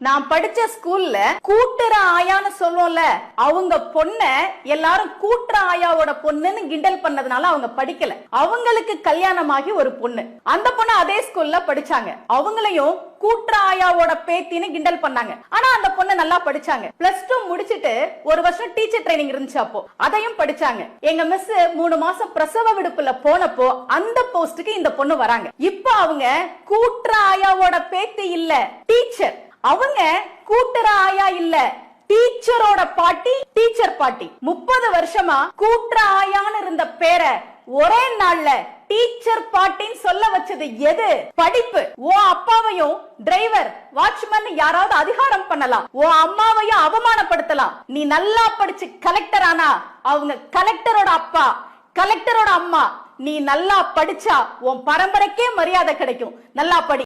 நான் படிச்ச ஸ்கூல்ல கூட்டுற ஆயான்னு சொல்லுவோம்ல, அவங்க பொண்ண எல்லாரும் கூட்டுற ஆயாவோட பொண்ணுன்னு கிண்டல் பண்ணதுனால அவங்க படிக்கல. அவங்களுக்கு கல்யாணமாகி ஒரு பொண்ணு, அந்த பொண்ணு அதே ஸ்கூல்ல படிச்சாங்க. அவங்களையும் கூட்டுற ஆயாவோட பேத்தின்னு கிண்டல் பண்ணாங்க. ஆனா அந்த பொண்ணு நல்லா படிச்சாங்க. +2 முடிச்சிட்டு ஒரு வருஷம் டீச்சர் ட்ரைனிங் இருந்துச்சு, அப்போ அதையும் படிச்சாங்க. எங்க மிஸ் 3 மாசம் பிரசவ விடுப்புல போனப்போ அந்த போஸ்டுக்கு இந்த பொண்ணு வராங்க. இப்போ அவங்க கூட்டுற ஆயாவோட பேத்தி இல்ல, டீச்சர். அவங்க கூட்டுற ஆயா இல்ல, டீச்சரோட பாட்டி, டீச்சர் பாட்டி. 30 வருஷமா கூட்டுற ஆயான்னு இருந்த பேரை ஒரே நாள்ல டீச்சர் பாட்டின்னு சொல்ல வச்சது எது? படிப்பு. ஓ அப்பாவையும் டிரைவர், வாட்ச்மேன் யாராவது அதிகாரம் பண்ணலாம், ஓ அம்மாவையும் அவமானப்படுத்தலாம். நீ நல்லா படிச்சு கலெக்டர் ஆனா அவங்க கலெக்டரோட அப்பா, கலெக்டரோட அம்மா. நீ நல்லா படிச்சா உன் பரம்பரைக்கே மரியாதை கிடைக்கும். நல்லா படி.